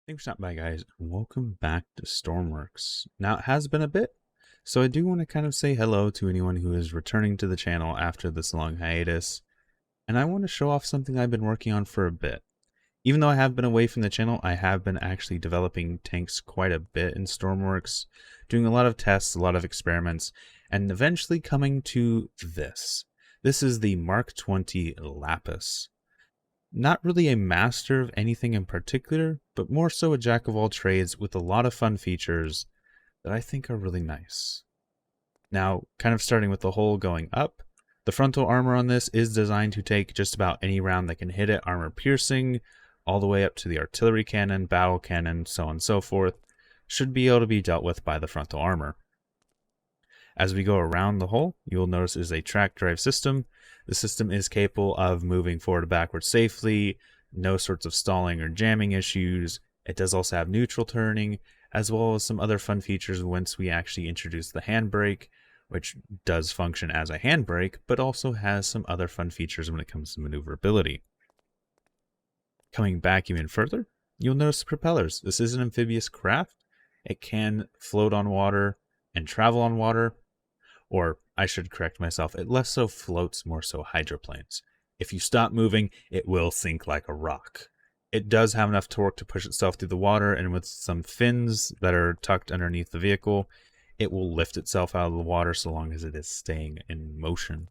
Thanks for stopping by, guys, and welcome back to Stormworks. Now, it has been a bit, so I do want to kind of say hello to anyone who is returning to the channel after this long hiatus, and I want to show off something I've been working on for a bit. Even though I have been away from the channel, I have been actually developing tanks quite a bit in Stormworks, doing a lot of tests, a lot of experiments, and eventually coming to this. This is the Mark 20 Lapis. Not really a master of anything in particular, but more so a jack of all trades with a lot of fun features that I think are really nice. Now, kind of starting with the hull going up, the frontal armor on this is designed to take just about any round that can hit it, armor piercing, all the way up to the artillery cannon, battle cannon, so on and so forth, should be able to be dealt with by the frontal armor. As we go around the hull, you'll notice is a track drive system. The system is capable of moving forward and backwards safely, no sorts of stalling or jamming issues. It does also have neutral turning, as well as some other fun features once we actually introduce the handbrake, which does function as a handbrake, but also has some other fun features when it comes to maneuverability. Coming back even further, you'll notice the propellers. This is an amphibious craft. It can float on water and travel on water. Or, I should correct myself, it less so floats, more so hydroplanes. If you stop moving, it will sink like a rock. It does have enough torque to push itself through the water, and with some fins that are tucked underneath the vehicle, it will lift itself out of the water so long as it is staying in motion.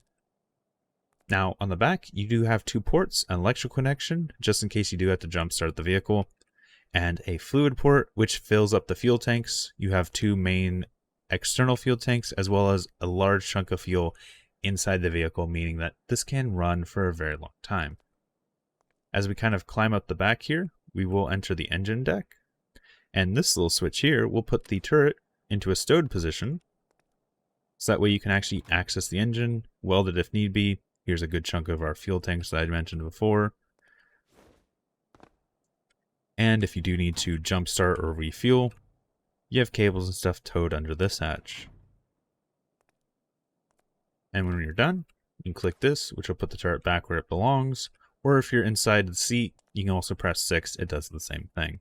Now, on the back, you do have two ports, an electrical connection, just in case you do have to jump start the vehicle, and a fluid port, which fills up the fuel tanks. You have two main external fuel tanks, as well as a large chunk of fuel inside the vehicle, meaning that this can run for a very long time. As we kind of climb up the back here, we will enter the engine deck, and this little switch here will put the turret into a stowed position, so that way you can actually access the engine, weld it if need be. Here's a good chunk of our fuel tanks that I mentioned before. And if you do need to jump start or refuel, you have cables and stuff towed under this hatch. And when you're done, you can click this, which will put the turret back where it belongs. Or if you're inside the seat, you can also press 6. It does the same thing.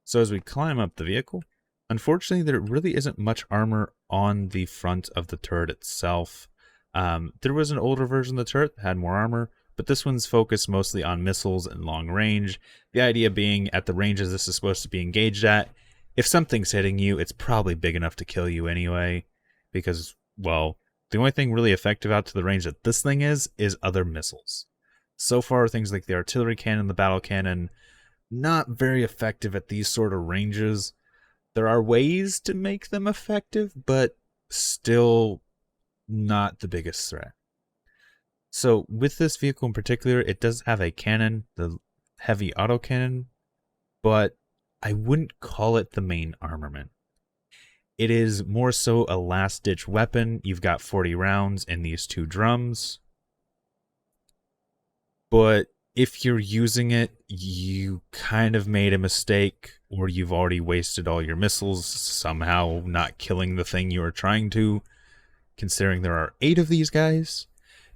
So as we climb up the vehicle, unfortunately there really isn't much armor on the front of the turret itself. There was an older version of the turret that had more armor, but this one's focused mostly on missiles and long range. The idea being, at the ranges this is supposed to be engaged at, if something's hitting you, it's probably big enough to kill you anyway, because, well, the only thing really effective out to the range that this thing is other missiles. So far, things like the artillery cannon, the battle cannon, not very effective at these sort of ranges. There are ways to make them effective, but still not the biggest threat. So with this vehicle in particular, it does have a cannon, the heavy autocannon, but I wouldn't call it the main armament. It is more so a last-ditch weapon. You've got 40 rounds in these two drums. But if you're using it, you kind of made a mistake, or you've already wasted all your missiles, somehow not killing the thing you were trying to, considering there are 8 of these guys.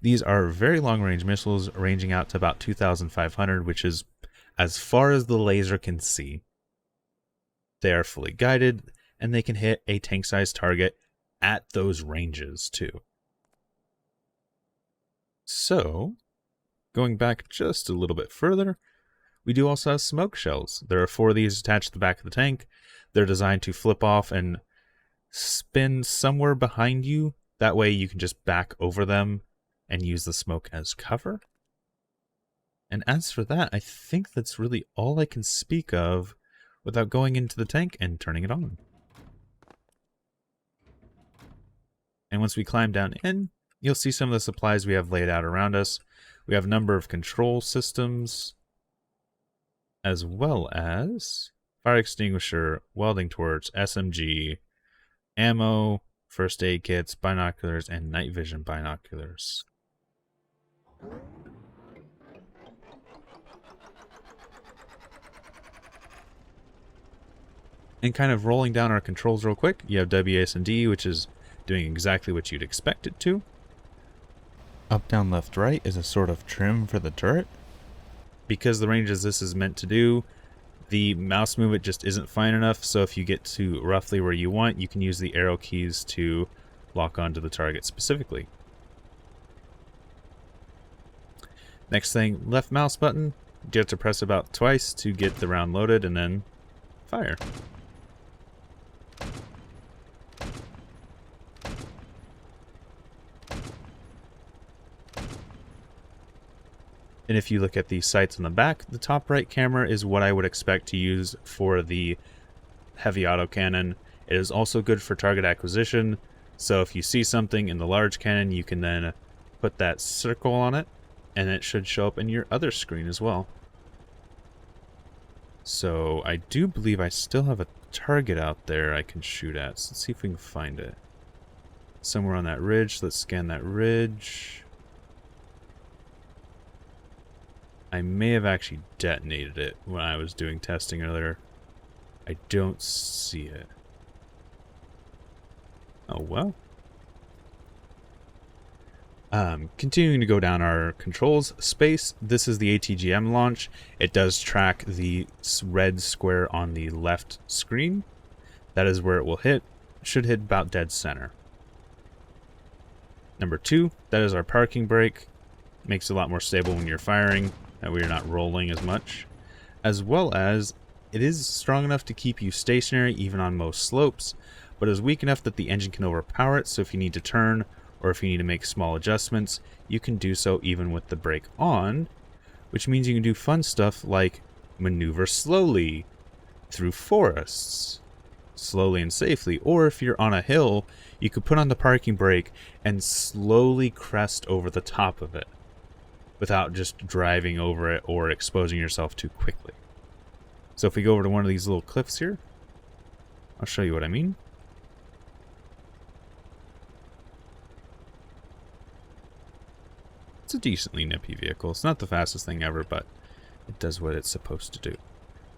These are very long-range missiles, ranging out to about 2,500, which is as far as the laser can see. They are fully guided, and they can hit a tank-sized target at those ranges, too. So, going back just a little bit further, we do also have smoke shells. There are 4 of these attached to the back of the tank. They're designed to flip off and spin somewhere behind you. That way you can just back over them and use the smoke as cover. And as for that, I think that's really all I can speak of without going into the tank and turning it on. And once we climb down in, you'll see some of the supplies we have laid out around us. We have a number of control systems, as well as fire extinguisher, welding torch, SMG, ammo, first aid kits, binoculars, and night vision binoculars. And kind of rolling down our controls real quick, you have WASD, which is doing exactly what you'd expect it to. Up, down, left, right is a sort of trim for the turret. Because the ranges this is meant to do, The mouse movement just isn't fine enough, so if you get to roughly where you want, you can use the arrow keys to lock onto the target specifically. Next thing, left mouse button. You have to press about twice to get the round loaded, and then fire. And if you look at the sights on the back, the top right camera is what I would expect to use for the heavy autocannon. It is also good for target acquisition, so if you see something in the large cannon, you can then put that circle on it, and it should show up in your other screen as well. So I do believe I still have a target out there I can shoot at, so let's see if we can find it. Somewhere on that ridge. Let's scan that ridge. I may have actually detonated it when I was doing testing earlier. I don't see it. Oh well. Continuing to go down our controls space, this is the ATGM launch. It does track the red square on the left screen. That is where it will hit. It should hit about dead center. Number 2, that is our parking brake. Makes it a lot more stable when you're firing, that way you're not rolling as much. As well as, it is strong enough to keep you stationary even on most slopes, but is weak enough that the engine can overpower it, so if you need to turn, or if you need to make small adjustments, you can do so even with the brake on, which means you can do fun stuff like maneuver slowly through forests, slowly and safely, or if you're on a hill, you could put on the parking brake and slowly crest over the top of it without just driving over it or exposing yourself too quickly. So if we go over to one of these little cliffs here, I'll show you what I mean. It's a decently nippy vehicle. It's not the fastest thing ever, but it does what it's supposed to do.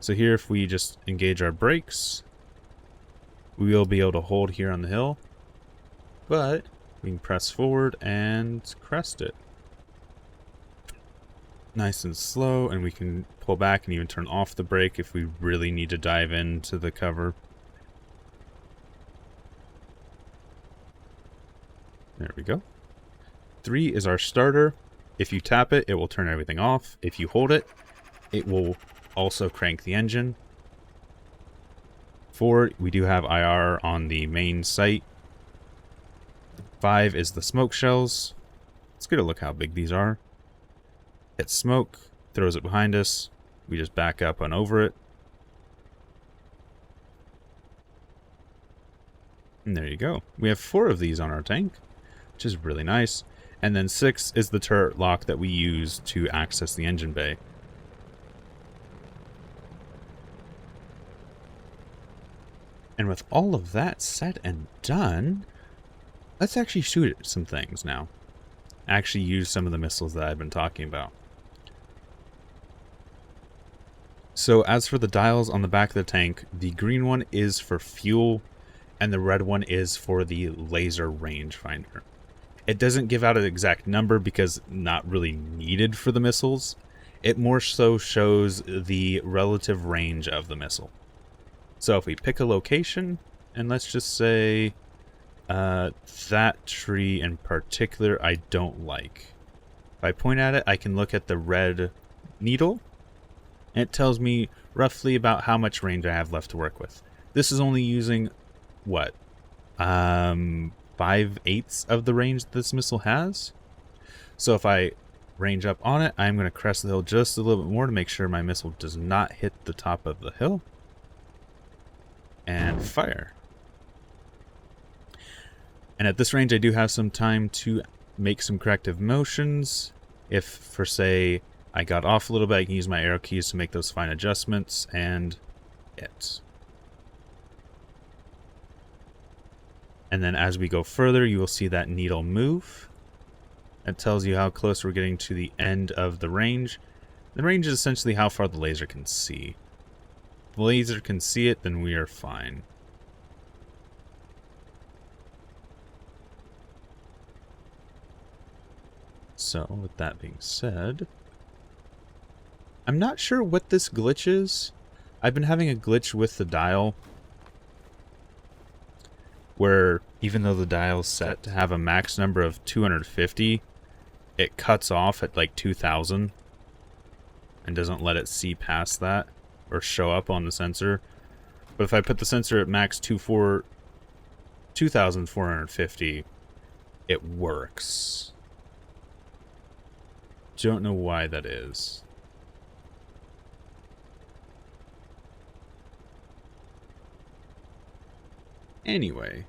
So here, if we just engage our brakes, we will be able to hold here on the hill, but we can press forward and crest it. Nice and slow, and we can pull back and even turn off the brake if we really need to dive into the cover. There we go. 3 is our starter. If you tap it, it will turn everything off. If you hold it, it will also crank the engine. 4, we do have IR on the main sight. 5 is the smoke shells. Let's get a look how big these are. Hit smoke, throws it behind us. We just back up and over it. And there you go. We have 4 of these on our tank, which is really nice. And then 6 is the turret lock that we use to access the engine bay. And with all of that said and done, let's actually shoot at some things now. Actually use some of the missiles that I've been talking about. So as for the dials on the back of the tank, the green one is for fuel, and the red one is for the laser rangefinder. It doesn't give out an exact number because not really needed for the missiles. It more so shows the relative range of the missile. So if we pick a location, and let's just say that tree in particular I don't like. If I point at it, I can look at the red needle, and it tells me roughly about how much range I have left to work with. This is only using, what, 5/8 of the range this missile has. So if I range up on it, I'm going to crest the hill just a little bit more to make sure my missile does not hit the top of the hill. And fire. And at this range, I do have some time to make some corrective motions. If, for say, I got off a little bit, I can use my arrow keys to make those fine adjustments, and hit. And then as we go further, you will see that needle move. It tells you how close we're getting to the end of the range. The range is essentially how far the laser can see. If the laser can see it, then we are fine. So, with that being said, I'm not sure what this glitch is. I've been having a glitch with the dial where even though the dial's set to have a max number of 250, it cuts off at like 2000 and doesn't let it see past that or show up on the sensor. But if I put the sensor at max 2450, it works. Don't know why that is. Anyway,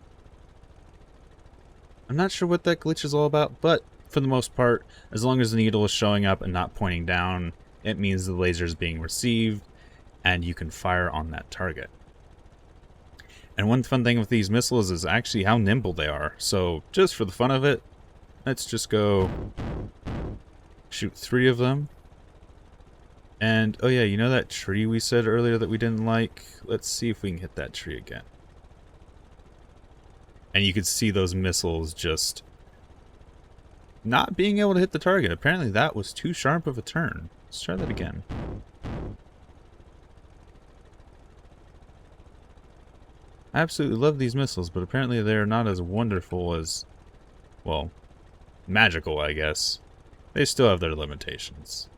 I'm not sure what that glitch is all about, but for the most part, as long as the needle is showing up and not pointing down, it means the laser is being received and you can fire on that target. And one fun thing with these missiles is actually how nimble they are. So just for the fun of it, let's just go shoot 3 of them. And oh yeah, you know that tree we said earlier that we didn't like? Let's see if we can hit that tree again. And you could see those missiles just not being able to hit the target. Apparently that was too sharp of a turn. Let's try that again. I absolutely love these missiles, but apparently they're not as wonderful as, well, magical, I guess. They still have their limitations.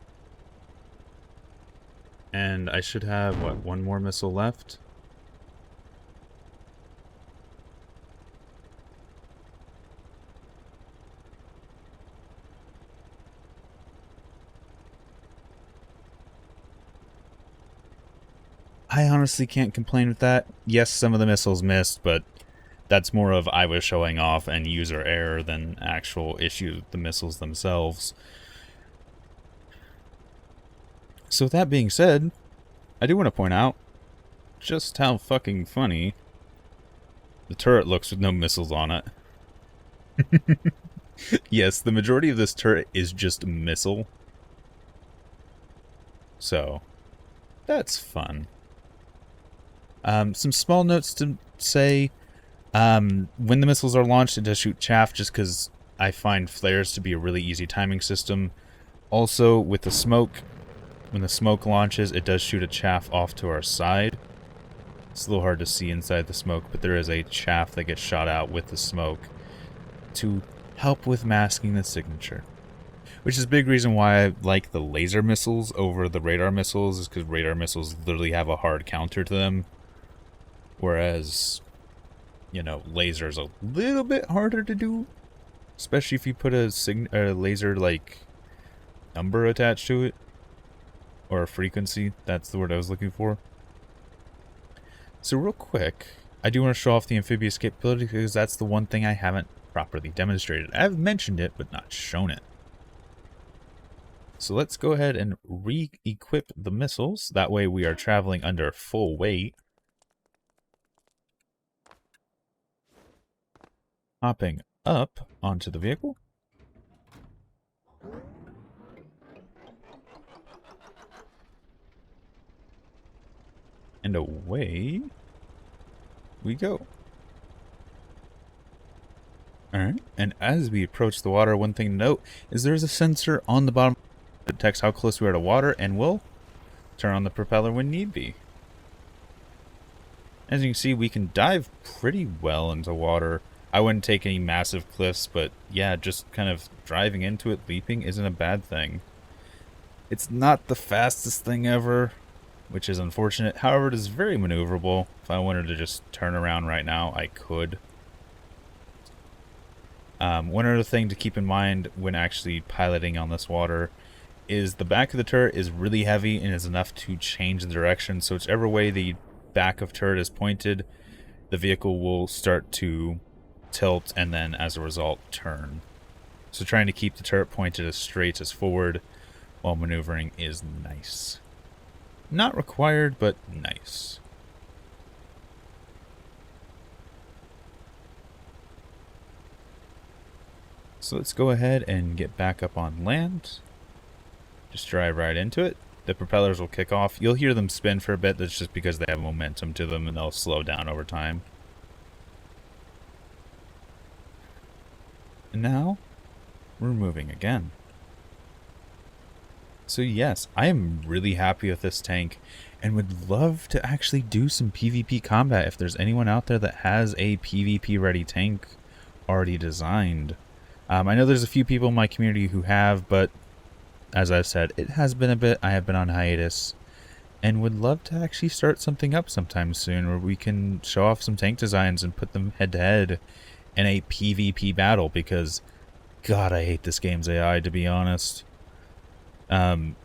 And I should have, what, 1 more missile left? I honestly can't complain with that. Yes, some of the missiles missed, but that's more of I was showing off and user error than actual issue with the missiles themselves. So with that being said, I do want to point out just how fucking funny the turret looks with no missiles on it. Yes, the majority of this turret is just missile. So, that's fun. Some small notes to say. When the missiles are launched, it does shoot chaff just because I find flares to be a really easy timing system. Also, with the smoke, when the smoke launches, it does shoot a chaff off to our side. It's a little hard to see inside the smoke, but there is a chaff that gets shot out with the smoke to help with masking the signature. Which is a big reason why I like the laser missiles over the radar missiles, is because radar missiles literally have a hard counter to them. Whereas, you know, laser's a little bit harder to do. Especially if you put a laser, like, number attached to it. Or a frequency, that's the word I was looking for. So real quick, I do want to show off the amphibious capability because that's the one thing I haven't properly demonstrated. I've mentioned it, but not shown it. So let's go ahead and re-equip the missiles. That way we are traveling under full weight. Hopping up onto the vehicle. And away we go. Alright, and as we approach the water, one thing to note is there's a sensor on the bottom that detects how close we are to water and will turn on the propeller when need be. As you can see, we can dive pretty well into water. I wouldn't take any massive cliffs, but yeah, just kind of driving into it, leaping, isn't a bad thing. It's not the fastest thing ever, which is unfortunate. However, it is very maneuverable. If I wanted to just turn around right now, I could. One other thing to keep in mind when actually piloting on this water is the back of the turret is really heavy and is enough to change the direction. So whichever way the back of turret is pointed, the vehicle will start to tilt and then as a result turn. So trying to keep the turret pointed as straight as forward while maneuvering is nice. Not required, but nice. So let's go ahead and get back up on land. Just drive right into it. The propellers will kick off. You'll hear them spin for a bit. That's just because they have momentum to them and they'll slow down over time. And now, we're moving again. So yes, I am really happy with this tank. and would love to actually do some PvP combat if there's anyone out there that has a PvP ready tank already designed. I know there's a few people in my community who have, but as I've said, it has been a bit. I have been on hiatus and would love to actually start something up sometime soon where we can show off some tank designs and put them head to head in a PvP battle, because God, I hate this game's AI, to be honest. One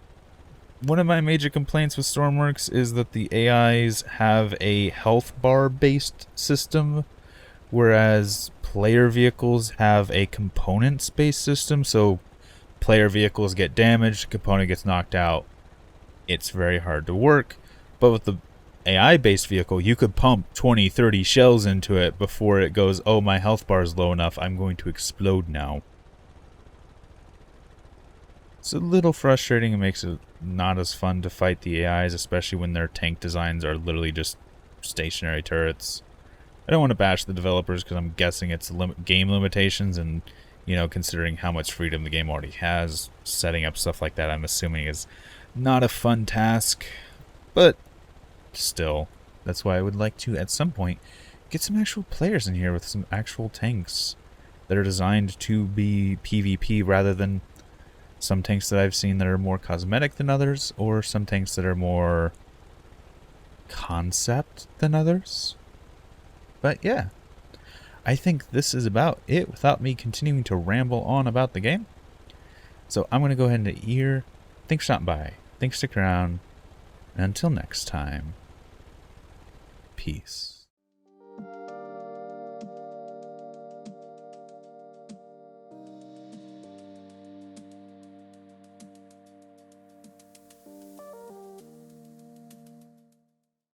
of my major complaints with Stormworks is that the AIs have a health bar based system, whereas player vehicles have a components based system. So player vehicles get damaged, component gets knocked out. It's very hard to work. But with the AI based vehicle, you could pump 20, 30 shells into it before it goes, oh, my health bar is low enough, I'm going to explode now. It's a little frustrating. It makes it not as fun to fight the AIs, especially when their tank designs are literally just stationary turrets. I don't want to bash the developers because I'm guessing it's game limitations, and, you know, considering how much freedom the game already has, setting up stuff like that, I'm assuming is not a fun task. But still, that's why I would like to, at some point, get some actual players in here with some actual tanks that are designed to be PvP rather than some tanks that I've seen that are more cosmetic than others, or some tanks that are more concept than others. But yeah, I think this is about it without me continuing to ramble on about the game. So I'm going to go ahead and end it here. Thanks for stopping by. Thanks for sticking around. And until next time, peace.